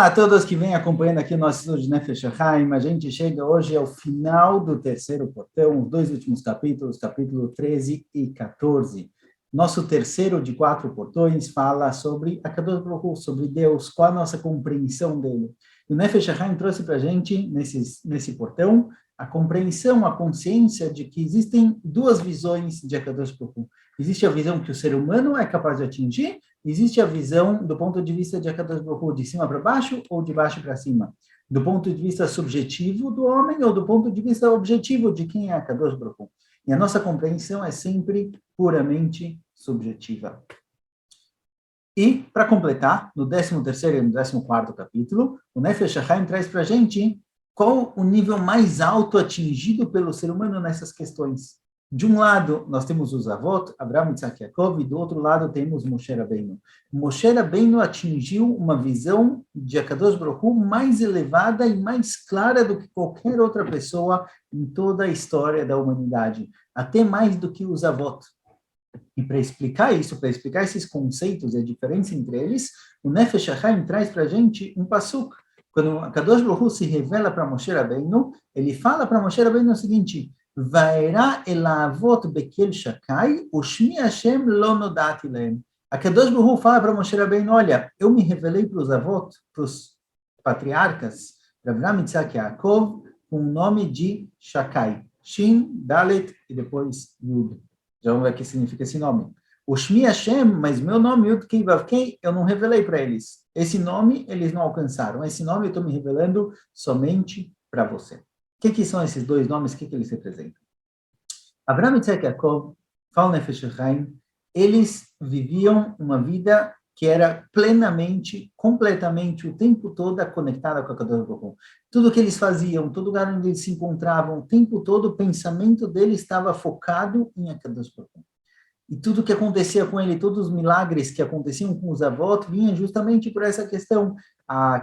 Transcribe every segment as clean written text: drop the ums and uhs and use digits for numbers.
Olá a todos que vêm acompanhando aqui o nosso estudo de Nefesh HaChaim. A gente chega hoje ao final do terceiro portão, os dois últimos capítulos, capítulo 13 e 14. Nosso terceiro de 4 portões fala sobre a Kadosh Baruch Hu, sobre Deus, qual a nossa compreensão dele. E o Nefesh HaChaim trouxe para a gente, nesse portão, a compreensão, a consciência de que existem duas visões de Kadosh Baruch Hu. Existe a visão que o ser humano é capaz de atingir, existe a visão do ponto de vista de Akadosh Baruch Hu, de cima para baixo ou de baixo para cima, do ponto de vista subjetivo do homem ou do ponto de vista objetivo de quem é Akadosh Baruch Hu. E a nossa compreensão é sempre puramente subjetiva. E, para completar, no 13º e no 14º capítulo, o Nefesh HaChaim traz para a gente qual o nível mais alto atingido pelo ser humano nessas questões. De um lado, nós temos os avós, Abraham, Isaac e Yaakov, e do outro lado temos Moshe Rabbeinu. Moshe Rabbeinu atingiu uma visão de Akadosh Baruch Hu mais elevada e mais clara do que qualquer outra pessoa em toda a história da humanidade, até mais do que os avós. E para explicar isso, para explicar esses conceitos e a diferença entre eles, o Nefesh HaChaim traz para a gente um pasuk. Quando Akadosh Baruch Hu se revela para Moshe Rabbeinu, ele fala para Moshe Rabbeinu o seguinte: Vaera elavot bekel shakai, ushmi Hashem lo nodati lehem. A Kadosh Baruch Hu fala para Moshe Rabbeinu: olha, eu me revelei para os avós, para os patriarcas, para Abraham, Isaac e Yaakov, com o nome de Shakai. Shin, Dalet e depois Yud. Já vamos ver o que significa esse nome. Ushmi Hashem, mas meu nome, Yud Kei Vav Kei, eu não revelei para eles. Esse nome eles não alcançaram. Esse nome eu estou me revelando somente para você. O que são esses dois nomes? O que eles representam? Abraham, Isaac e Yaakov, fala Nefesh HaChaim, eles viviam uma vida que era plenamente, completamente, o tempo todo conectada com a Kadosh Baruch Hu. Tudo que eles faziam, todo lugar onde eles se encontravam, o tempo todo o pensamento deles estava focado em Kadosh Baruch Hu. E tudo que acontecia com ele, todos os milagres que aconteciam com os avós, vinham justamente por essa questão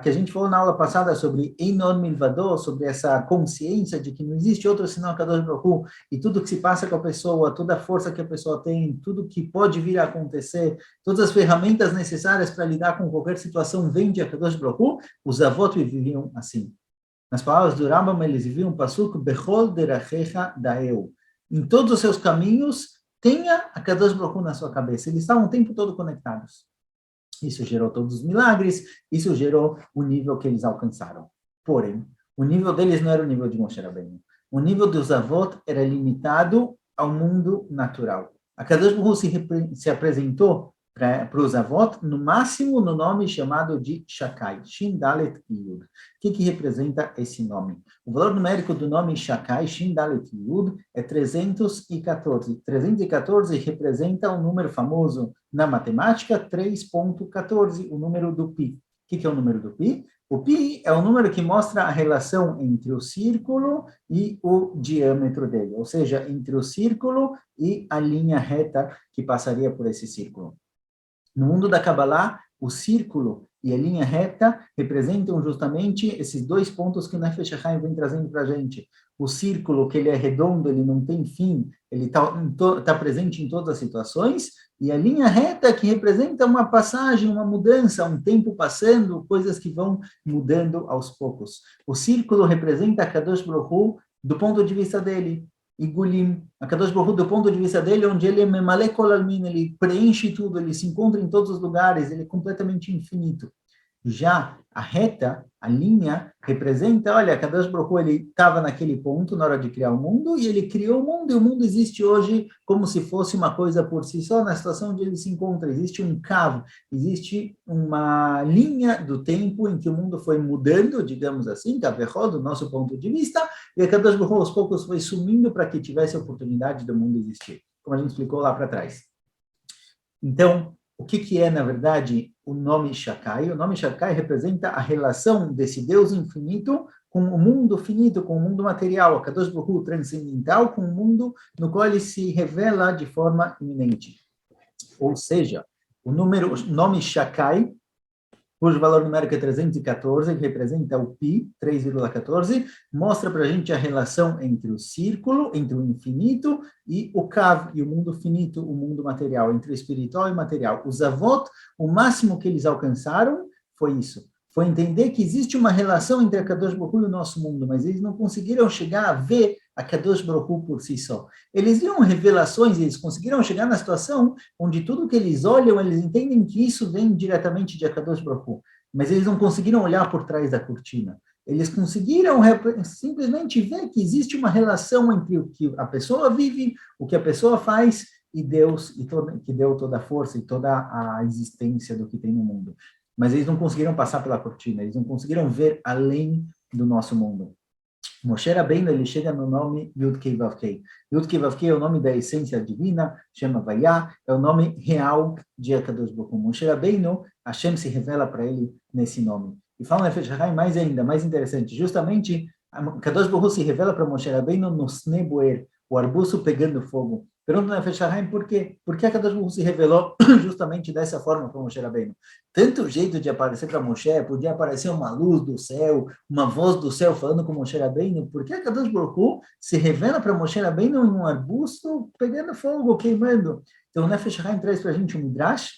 que a gente falou na aula passada sobre Einon Milvado, sobre essa consciência de que não existe outro senão a Kadosh Baruch Hu, e tudo que se passa com a pessoa, toda a força que a pessoa tem, tudo que pode vir a acontecer, todas as ferramentas necessárias para lidar com qualquer situação vêm de Kadosh Baruch Hu. Os avós viviam assim. Nas palavras do Rambam, eles viviam um pasuk, Bechol derachecha daeu. Em todos os seus caminhos, tenha a Kadosh Baruch Hu na sua cabeça. Eles estavam o tempo todo conectados. Isso gerou todos os milagres, isso gerou o nível que eles alcançaram. Porém, o nível deles não era o nível de Moshe Rabbeinu. O nível dos avós era limitado ao mundo natural. A Kadosh Baruch Hu se apresentou para os avós, no máximo no nome chamado de Shakai, Shin, Dalet e Yud. O que representa esse nome? O valor numérico do nome Shakai, Shin, Dalet e Yud é 314. 314 representa um número famoso na matemática, 3.14, o número do Pi. O que é o número do Pi? O Pi é o número que mostra a relação entre o círculo e o diâmetro dele, ou seja, entre o círculo e a linha reta que passaria por esse círculo. No mundo da Kabbalah, o círculo e a linha reta representam justamente esses dois pontos que o Nefesh HaChaim vem trazendo para a gente. O círculo, que ele é redondo, ele não tem fim, ele tá presente em todas as situações, e a linha reta que representa uma passagem, uma mudança, um tempo passando, coisas que vão mudando aos poucos. O círculo representa a Kadosh Baruch Hu do ponto de vista dele. E Gulim, a Kadosh Baruch Hu, do ponto de vista dele, onde ele é Memale Kol Almin, ele preenche tudo, ele se encontra em todos os lugares, ele é completamente infinito. Já a reta, a linha, representa, olha, Kadosh Baruch Hu, ele estava naquele ponto na hora de criar o mundo, e ele criou o mundo, e o mundo existe hoje como se fosse uma coisa por si só, na situação onde ele se encontra. Existe um cavo, existe uma linha do tempo em que o mundo foi mudando, digamos assim, Kavechol, do nosso ponto de vista, e a Kadosh Baruch Hu, aos poucos, foi sumindo para que tivesse a oportunidade do mundo existir, como a gente explicou lá para trás. Então, o que é, na verdade, o nome Shakai? O nome Shakai representa a relação desse Deus infinito com o mundo finito, com o mundo material, a Kadosh Baruch Hu transcendental, com o mundo no qual ele se revela de forma iminente. Ou seja, o nome Shakai, cujo valor numérico é 314, que representa o Pi, 3,14, mostra para a gente a relação entre o círculo, entre o infinito, e o Kav, e o mundo finito, o mundo material, entre o espiritual e o material. Os avós, o máximo que eles alcançaram foi isso. foi entender que existe uma relação entre a Kadosh Baruch Hu e o nosso mundo, mas eles não conseguiram chegar a ver a Kadosh Baruch Hu por si só. Eles viram revelações, eles conseguiram chegar na situação onde tudo que eles olham, eles entendem que isso vem diretamente de Kadosh Baruch Hu, mas eles não conseguiram olhar por trás da cortina. Eles conseguiram simplesmente ver que existe uma relação entre o que a pessoa vive, o que a pessoa faz, e Deus, que deu toda a força e toda a existência do que tem no mundo. Mas eles não conseguiram passar pela cortina, eles não conseguiram ver além do nosso mundo. Moshe Rabbeinu, ele chega no nome Yud-Kei Vav-Kei. Yud-Kei Vav-Kei é o nome da essência divina, chama Vayá, é o nome real de Akadosh Baruch Hu. Moshe Rabbeinu, Hashem se revela para ele nesse nome. E fala Nefesh HaChaim mais ainda, mais interessante, justamente, Akadosh Baruch Hu se revela para Moshe Rabbeinu no Sne Boer, o arbusto pegando fogo. Pergunta Nefesh HaChaim por quê? Por que Akadosh Baruch Hu se revelou justamente dessa forma para Moshe Rabbeinu? Tanto jeito de aparecer para Moshe, podia aparecer uma luz do céu, uma voz do céu falando com Moshe Rabbeinu, por que Akadosh Baruch Hu se revela para Moshe Rabbeinu em um arbusto pegando fogo, queimando? Então, o Nefesh HaChaim traz para a gente um midrash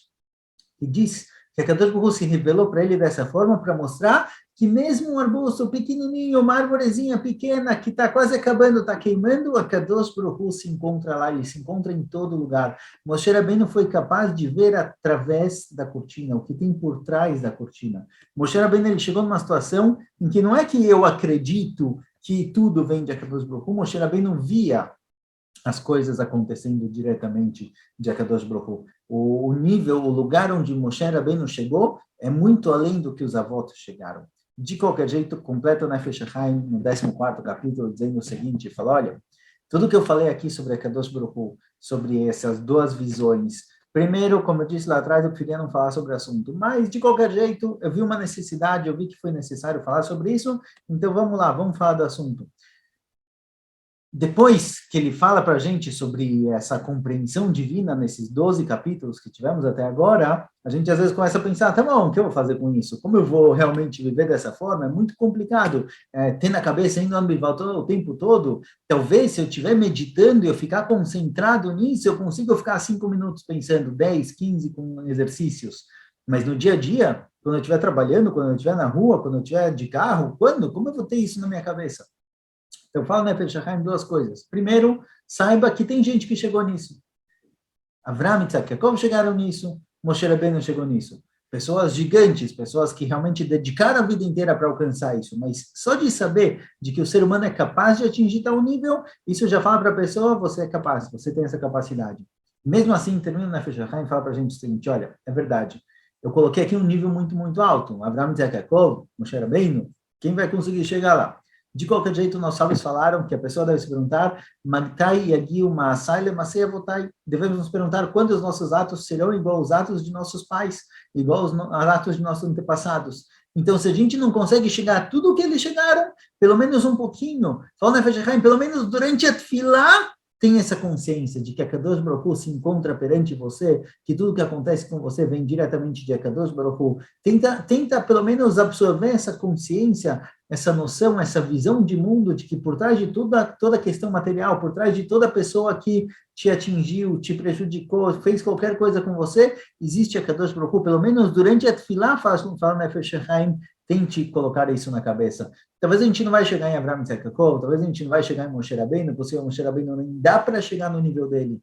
que diz que Akadosh Baruch Hu se revelou para ele dessa forma para mostrar que mesmo um arbusto pequenininho, uma arvorezinha pequena que está quase acabando, está queimando, Akadosh Baruch Hu se encontra lá, ele se encontra em todo lugar. Moshe Rabbeinu foi capaz de ver através da cortina, o que tem por trás da cortina. Moshe Rabbeinu, ele chegou numa situação em que não é que eu acredito que tudo vem de Akadosh Baruch Hu, Moshe Rabbeinu via as coisas acontecendo diretamente de Akadosh Baruch Hu. O nível, o lugar onde Moshe Rabbeinu chegou é muito além do que os avós chegaram. De qualquer jeito, completa o Nefesh HaChaim no 14º capítulo, dizendo o seguinte, fala, olha, tudo que eu falei aqui sobre Akadosh Baruch Hu, sobre essas duas visões, primeiro, como eu disse lá atrás, eu preferia não falar sobre o assunto, mas de qualquer jeito, eu vi uma necessidade, eu vi que foi necessário falar sobre isso, então vamos lá, vamos falar do assunto. Depois que ele fala para a gente sobre essa compreensão divina nesses 12 capítulos que tivemos até agora, a gente às vezes começa a pensar, tá bom, o que eu vou fazer com isso? Como eu vou realmente viver dessa forma? É muito complicado. Ter na cabeça ainda o tempo todo, talvez se eu estiver meditando e eu ficar concentrado nisso, eu consigo ficar 5 minutos pensando, 10, 15 com exercícios. Mas no dia a dia, quando eu estiver trabalhando, quando eu estiver na rua, quando eu estiver de carro, quando? Como eu vou ter isso na minha cabeça? Então, eu falo, Nefesh HaChaim, duas coisas. Primeiro, saiba que tem gente que chegou nisso. Avraham e Isaac Yaakov chegaram nisso, Moshe Rabbeinu chegou nisso. Pessoas gigantes, pessoas que realmente dedicaram a vida inteira para alcançar isso. Mas só de saber de que o ser humano é capaz de atingir tal nível, isso já fala para a pessoa, você é capaz, você tem essa capacidade. Mesmo assim, termina Nefesh HaChaim e fala para a gente o seguinte, olha, é verdade, eu coloquei aqui um nível muito, muito alto. Avraham e Isaac Yaakov, Moshe Rabbeinu, quem vai conseguir chegar lá? De qualquer jeito, nossos sábios falaram que a pessoa deve se perguntar, Magtai Yagiu Maasai Lemasei Avotai. Devemos nos perguntar quando os nossos atos serão igual aos atos de nossos pais, igual aos atos de nossos antepassados. Então, se a gente não consegue chegar a tudo o que eles chegaram, pelo menos um pouquinho, fala Nefesh HaChaim, pelo menos durante a Tfilá, tem essa consciência de que a Kadosh Baruch Hu se encontra perante você, que tudo que acontece com você vem diretamente de Akadosh Baruch Hu. Tenta pelo menos absorver essa consciência, essa noção, essa visão de mundo, de que por trás de toda a questão material, por trás de toda pessoa que te atingiu, te prejudicou, fez qualquer coisa com você, existe Akadosh Baruch Hu, pelo menos durante a Tfilá, fala Nefesh HaChaim, tente colocar isso na cabeça. Talvez a gente não vai chegar em Avraham e Isaac Yaakov, talvez a gente não vai chegar em Moshe Rabbeinu, porque Moshe Rabbeinu nem dá para chegar no nível dele.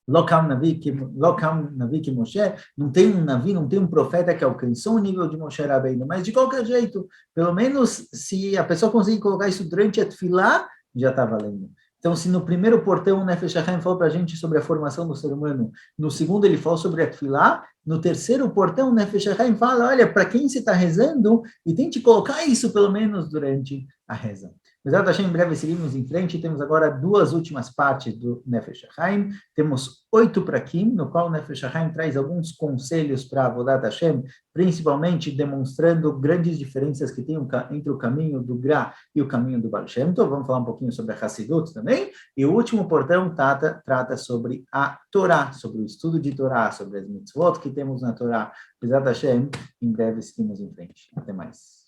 Lokam Navi que Moshe, não tem um Navi, não tem um profeta que alcançou o nível de Moshe Rabbeinu, mas de qualquer jeito, pelo menos se a pessoa conseguir colocar isso durante a Tfilá, já está valendo. Então, se no primeiro portão o Nefesh HaChaim falou para a gente sobre a formação do ser humano, no segundo ele falou sobre a Tfilá, no terceiro portão o Nefesh HaChaim fala, olha, para quem você está rezando, e tente colocar isso pelo menos durante a reza. Mas em breve seguimos em frente, temos agora duas últimas partes do Nefesh HaChaim, temos 8 prakim, no qual o Nefesh HaChaim traz alguns conselhos para Avodat Hashem, principalmente demonstrando grandes diferenças que tem entre o caminho do Gra e o caminho do Baal Shem Tov. Vamos falar um pouquinho sobre a Hassidut também, e o último portão trata sobre a Torá, sobre o estudo de Torá, sobre as mitzvot que temos na Torá. Avodat Hashem, em breve seguimos em frente. Até mais.